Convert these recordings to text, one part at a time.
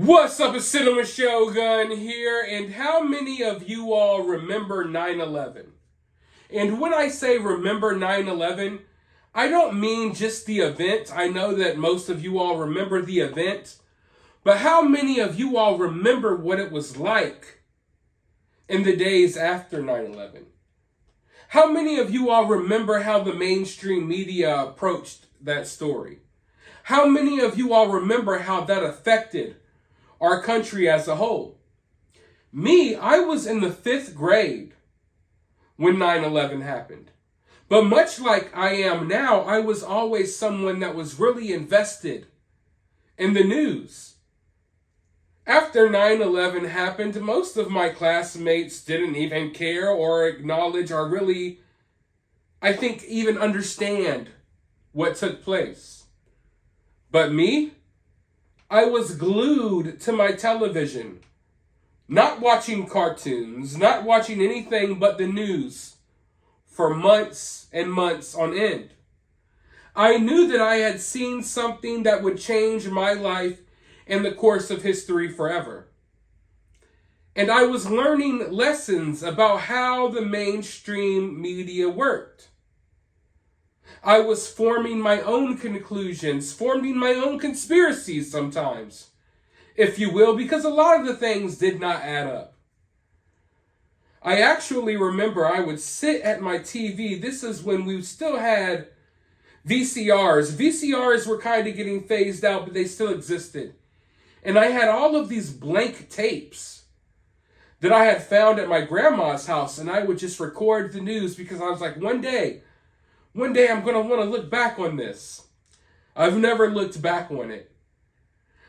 What's up, it's Cinema Shogun here, and how many of you all remember 9/11? And when I say remember 9/11, I don't mean just the event. I know that most of you all remember the event, but how many of you all remember what it was like in the days after 9/11? How many of you all remember how the mainstream media approached that story? How many of you all remember how that affected our country as a whole? Me, I was in the 5th grade when 9/11 happened. But much like I am now, I was always someone that was really invested in the news. After 9/11 happened, most of my classmates didn't even care or acknowledge or really, I think, even understand what took place. But me, I was glued to my television, not watching cartoons, not watching anything but the news for months and months on end. I knew that I had seen something that would change my life and the course of history forever. And I was learning lessons about how the mainstream media worked. I was forming my own conclusions, forming my own conspiracies sometimes, if you will, because a lot of the things did not add up. I actually remember I would sit at my TV. This is when we still had VCRs. VCRs were kind of getting phased out, but they still existed. And I had all of these blank tapes that I had found at my grandma's house, and I would just record the news because I was like, one day I'm going to want to look back on this. I've never looked back on it.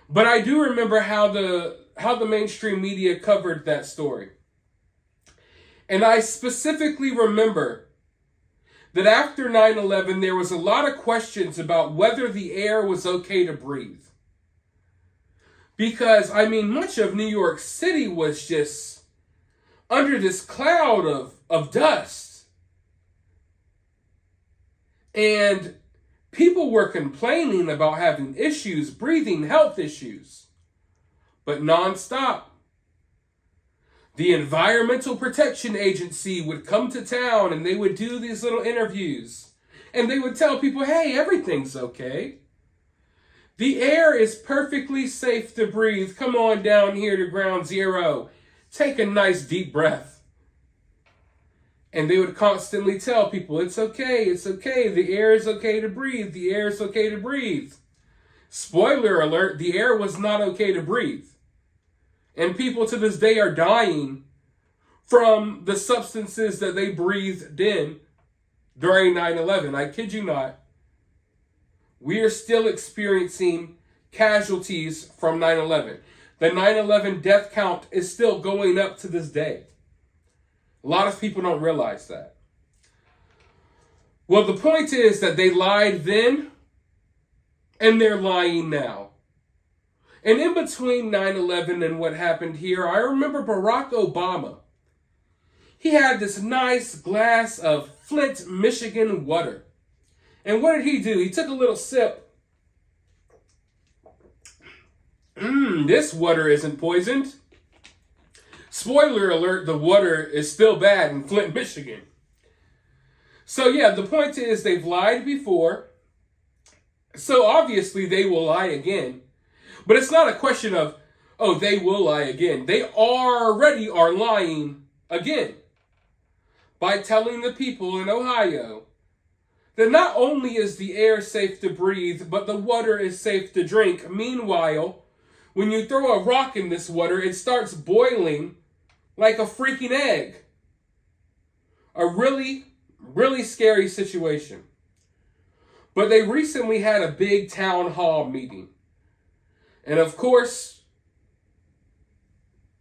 But I do remember how the mainstream media covered that story. And I specifically remember that after 9/11, there was a lot of questions about whether the air was okay to breathe. Because, much of New York City was just under this cloud of dust. And people were complaining about having issues, breathing health issues, but nonstop. The Environmental Protection Agency would come to town and they would do these little interviews. And they would tell people, hey, everything's okay. The air is perfectly safe to breathe. Come on down here to ground zero. Take a nice deep breath. And they would constantly tell people, it's okay, the air is okay to breathe, the air is okay to breathe. Spoiler alert, the air was not okay to breathe. And people to this day are dying from the substances that they breathed in during 9/11. I kid you not. We are still experiencing casualties from 9/11. The 9/11 death count is still going up to this day. A lot of people don't realize that. Well, the point is that they lied then, and they're lying now. And in between 9/11 and what happened here, I remember Barack Obama. He had this nice glass of Flint, Michigan water. And what did he do? He took a little sip. This water isn't poisoned. Spoiler alert, the water is still bad in Flint, Michigan. So yeah, the point is they've lied before. So obviously they will lie again. But it's not a question of, oh, they will lie again. They already are lying again by telling the people in Ohio that not only is the air safe to breathe, but the water is safe to drink. Meanwhile, when you throw a rock in this water, it starts boiling like a freaking egg. A really, really scary situation. But they recently had a big town hall meeting. And of course,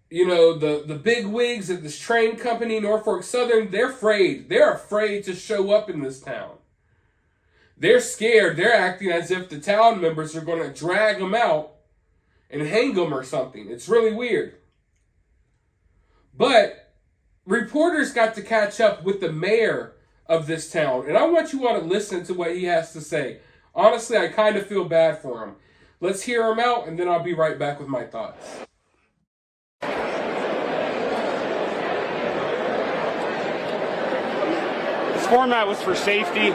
the big wigs at this train company, Norfolk Southern, they're afraid. They're afraid to show up in this town. They're scared. They're acting as if the town members are going to drag them out and hang them or something. It's really weird. But reporters got to catch up with the mayor of this town. And I want you all to listen to what he has to say. Honestly, I kind of feel bad for him. Let's hear them out, and then I'll be right back with my thoughts. This format was for safety.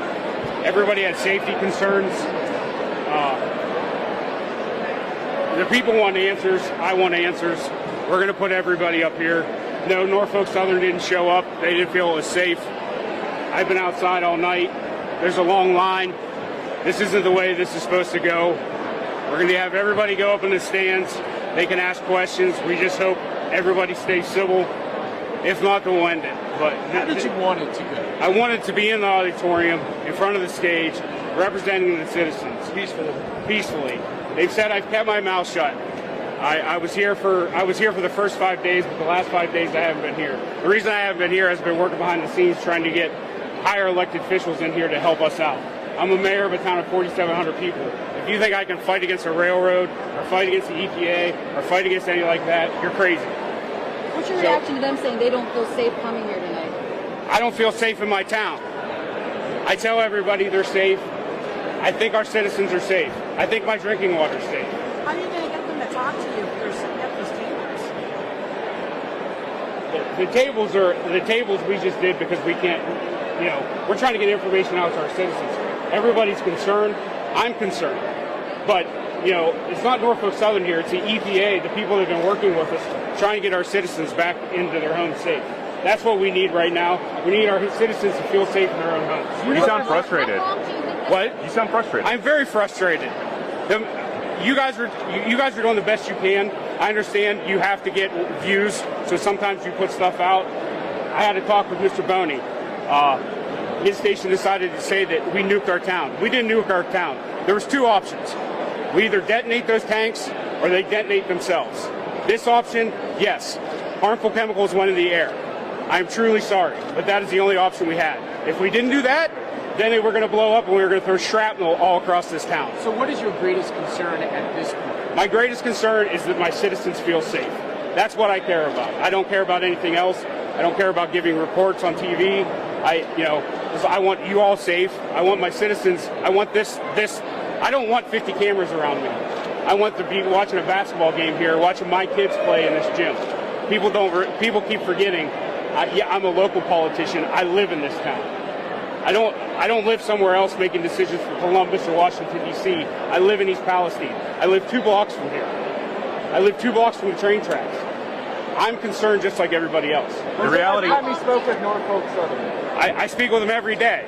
Everybody had safety concerns. The people want answers. I want answers. We're going to put everybody up here. No, Norfolk Southern didn't show up. They didn't feel it was safe. I've been outside all night. There's a long line. This isn't the way this is supposed to go. We're going to have everybody go up in the stands. They can ask questions. We just hope everybody stays civil. If not, they'll end it. But how did you want it to go? I wanted to be in the auditorium, in front of the stage, representing the citizens. Peacefully. They've said I've kept my mouth shut. I was here for the first 5 days, but the last 5 days I haven't been here. The reason I haven't been here has been working behind the scenes trying to get higher elected officials in here to help us out. I'm a mayor of a town of 4,700 people. If you think I can fight against a railroad, or fight against the EPA, or fight against anything like that, you're crazy. What's your reaction to them saying they don't feel safe coming here tonight? I don't feel safe in my town. I tell everybody they're safe. I think our citizens are safe. I think my drinking water's safe. How are you going to get them to talk to you if they're sitting at these tables? The tables we just did because we can't, we're trying to get information out to our citizens. Everybody's concerned. I'm concerned. But, it's not Norfolk Southern here. It's the EPA, the people that have been working with us, trying to get our citizens back into their homes safe. That's what we need right now. We need our citizens to feel safe in their own homes. You sound frustrated. What? You sound frustrated. I'm very frustrated. You guys are doing the best you can. I understand you have to get views, so sometimes you put stuff out. I had a talk with Mr. Boney. His station decided to say that we nuked our town. We didn't nuke our town. There was two options. We either detonate those tanks or they detonate themselves. This option, yes, harmful chemicals went in the air. I'm truly sorry, but that is the only option we had. If we didn't do that, then they were going to blow up and we were going to throw shrapnel all across this town. So what is your greatest concern at this point? My greatest concern is that my citizens feel safe. That's what I care about. I don't care about anything else. I don't care about giving reports on TV. I want you all safe. I want my citizens. I want this. I don't want 50 cameras around me. I want to be watching a basketball game here, watching my kids play in this gym. People keep forgetting. I'm a local politician. I live in this town. I don't live somewhere else making decisions for Columbus or Washington, D.C. I live in East Palestine. I live 2 blocks from here. I live 2 blocks from the train tracks. I'm concerned just like everybody else. The reality... Have you spoke with Norfolk Southern? I speak with them every day.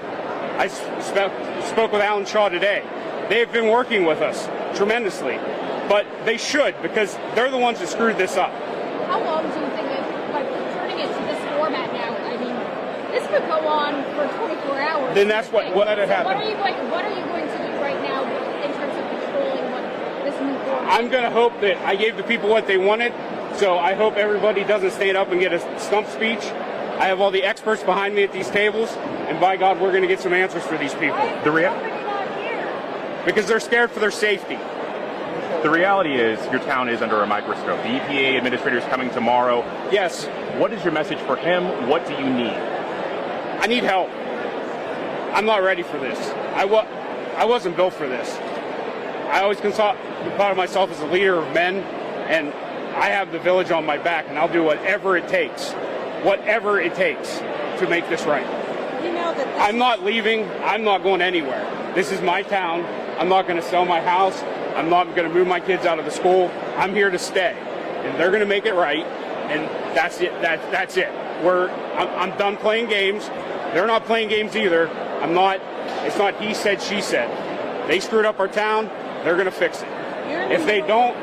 I spoke with Alan Shaw today. They have been working with us tremendously. But they should, because they're the ones that screwed this up. How long do you think by turning it to this format now? I mean, this could go on for 24 hours. Then that's what let it happen. What are you going to do right now in terms of controlling this new format? I'm going to hope that I gave the people what they wanted, so I hope everybody doesn't stand up and get a stump speech. I have all the experts behind me at these tables, and by God, we're going to get some answers for these people. Why is somebody not here? Because they're scared for their safety. The reality is your town is under a microscope. The EPA administrator is coming tomorrow. Yes. What is your message for him? What do you need? I need help. I'm not ready for this. I wasn't built for this. I always thought of myself as a leader of men, and I have the village on my back, and I'll do whatever it takes to make this right. You know that I'm not leaving. I'm not going anywhere. This is my town. I'm not going to sell my house. I'm not going to move my kids out of the school. I'm here to stay, and they're going to make it right, and that's it. That's it. I'm done playing games. They're not playing games either. It's not he said, she said. They screwed up our town. They're going to fix it. If they don't,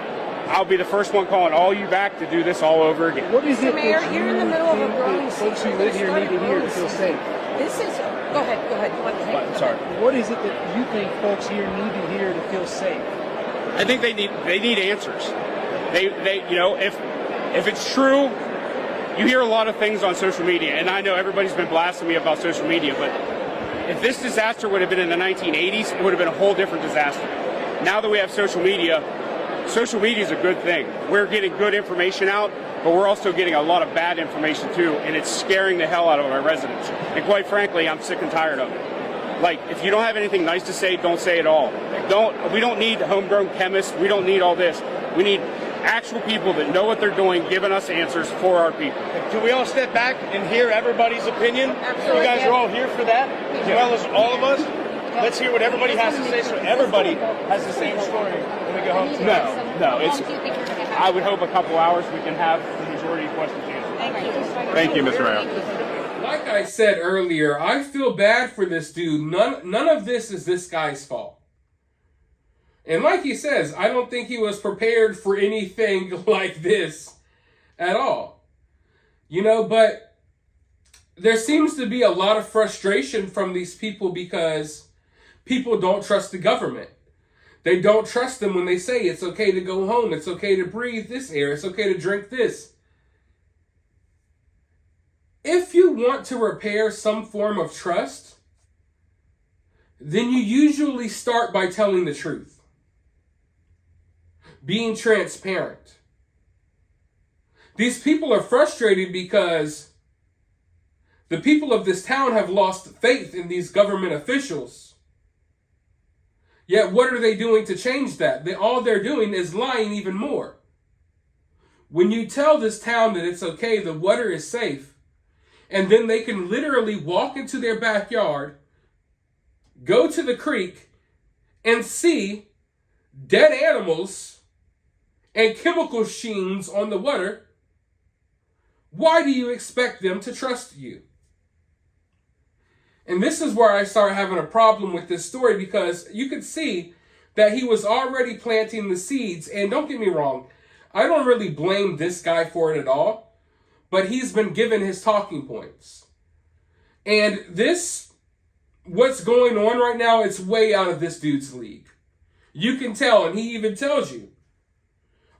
I'll be the first one calling all you back to do this all over again. What is it Mayor, that you're in the middle of a growing folks who live here need to hear to feel safe? This is. Go ahead. You want to take it? Sorry. What is it that you think folks here need to hear to feel safe? I think they need answers. If it's true, you hear a lot of things on social media, and I know everybody's been blasting me about social media, but if this disaster would have been in the 1980s, it would have been a whole different disaster. Now that we have social media is a good thing. We're getting good information out, but we're also getting a lot of bad information too, and it's scaring the hell out of our residents. And quite frankly, I'm sick and tired of it. Like, if you don't have anything nice to say, don't say it all. We don't need homegrown chemists. We don't need all this. We need actual people that know what they're doing, giving us answers for our people. Can we all step back and hear everybody's opinion? Absolutely. You guys are all here for that, as well as all of us. Let's hear what everybody has to say, so everybody has the same story when we go home tonight. No, How long do you think you're going to have? I would hope a couple hours we can have the majority of questions answered. Thank you. Thank you, Mr. Mayor. Like I said earlier, I feel bad for this dude. None of this is this guy's fault. And like he says, I don't think he was prepared for anything like this at all. You know, but there seems to be a lot of frustration from these people because people don't trust the government. They don't trust them when they say it's okay to go home, it's okay to breathe this air, it's okay to drink this. If you want to repair some form of trust, then you usually start by telling the truth. Being transparent. These people are frustrated because the people of this town have lost faith in these government officials. Yet what are they doing to change that? All they're doing is lying even more. When you tell this town that it's okay, the water is safe, and then they can literally walk into their backyard, go to the creek, and see dead animals and chemical sheens on the water, why do you expect them to trust you? And this is where I start having a problem with this story, because you could see that he was already planting the seeds. And don't get me wrong, I don't really blame this guy for it at all, but he's been given his talking points. And what's going on right now, it's way out of this dude's league. You can tell, and he even tells you.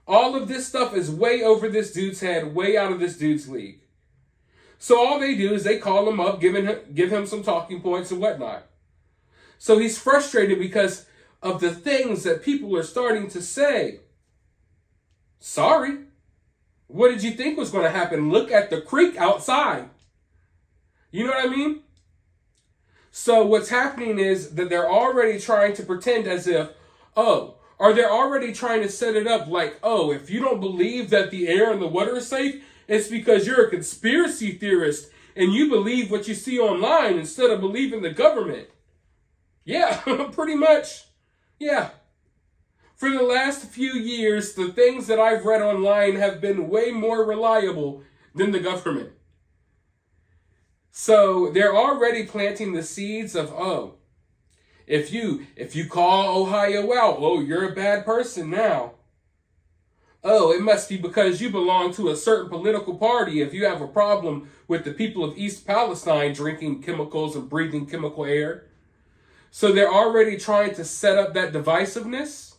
All of this stuff is way over this dude's head, way out of this dude's league. So all they do is they call him up, give him some talking points and whatnot. So he's frustrated because of the things that people are starting to say. Sorry. What did you think was going to happen? Look at the creek outside. You know what I mean? So what's happening is that they're already trying to pretend as if, or they're already trying to set it up like, if you don't believe that the air and the water is safe, it's because you're a conspiracy theorist and you believe what you see online instead of believing the government. Yeah, pretty much. Yeah. For the last few years, the things that I've read online have been way more reliable than the government. So they're already planting the seeds of, if you call Ohio out, you're a bad person now. It must be because you belong to a certain political party if you have a problem with the people of East Palestine drinking chemicals and breathing chemical air. So they're already trying to set up that divisiveness.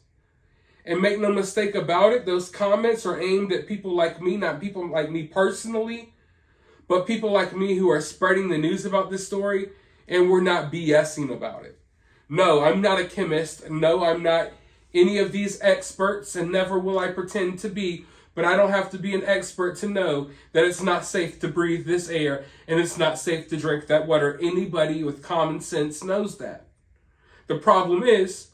And make no mistake about it, those comments are aimed at people like me, not people like me personally, but people like me who are spreading the news about this story, and we're not BSing about it. No, I'm not a chemist. No, I'm not any of these experts, and never will I pretend to be, but I don't have to be an expert to know that it's not safe to breathe this air and it's not safe to drink that water. Anybody with common sense knows that. The problem is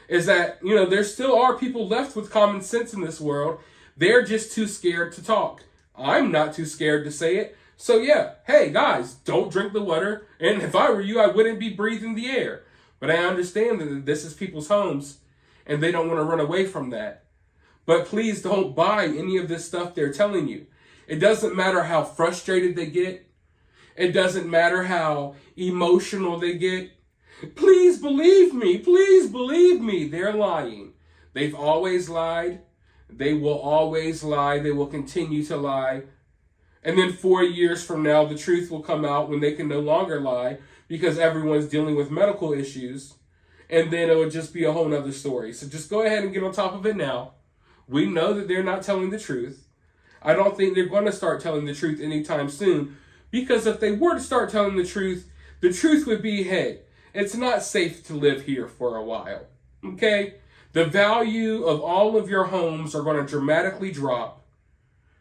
that, there still are people left with common sense in this world. They're just too scared to talk. I'm not too scared to say it. So yeah, hey guys, don't drink the water. And if I were you, I wouldn't be breathing the air. But I understand that this is people's homes, and they don't want to run away from that. But please don't buy any of this stuff they're telling you. It doesn't matter how frustrated they get. It doesn't matter how emotional they get. Please believe me. Please believe me. They're lying. They've always lied. They will always lie. They will continue to lie. And then 4 years from now, the truth will come out when they can no longer lie because everyone's dealing with medical issues. And then it would just be a whole nother story. So just go ahead and get on top of it now. We know that they're not telling the truth. I don't think they're going to start telling the truth anytime soon. Because if they were to start telling the truth would be, hey, it's not safe to live here for a while. Okay? The value of all of your homes are going to dramatically drop.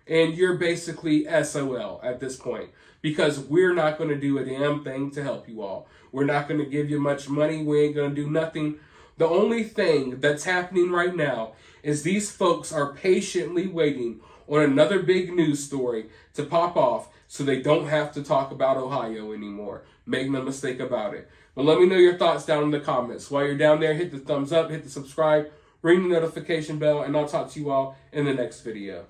And you're basically SOL at this point. Because we're not going to do a damn thing to help you all. We're not going to give you much money. We ain't going to do nothing. The only thing that's happening right now is these folks are patiently waiting on another big news story to pop off so they don't have to talk about Ohio anymore. Make no mistake about it. But let me know your thoughts down in the comments. While you're down there, hit the thumbs up, hit the subscribe, ring the notification bell, and I'll talk to you all in the next video.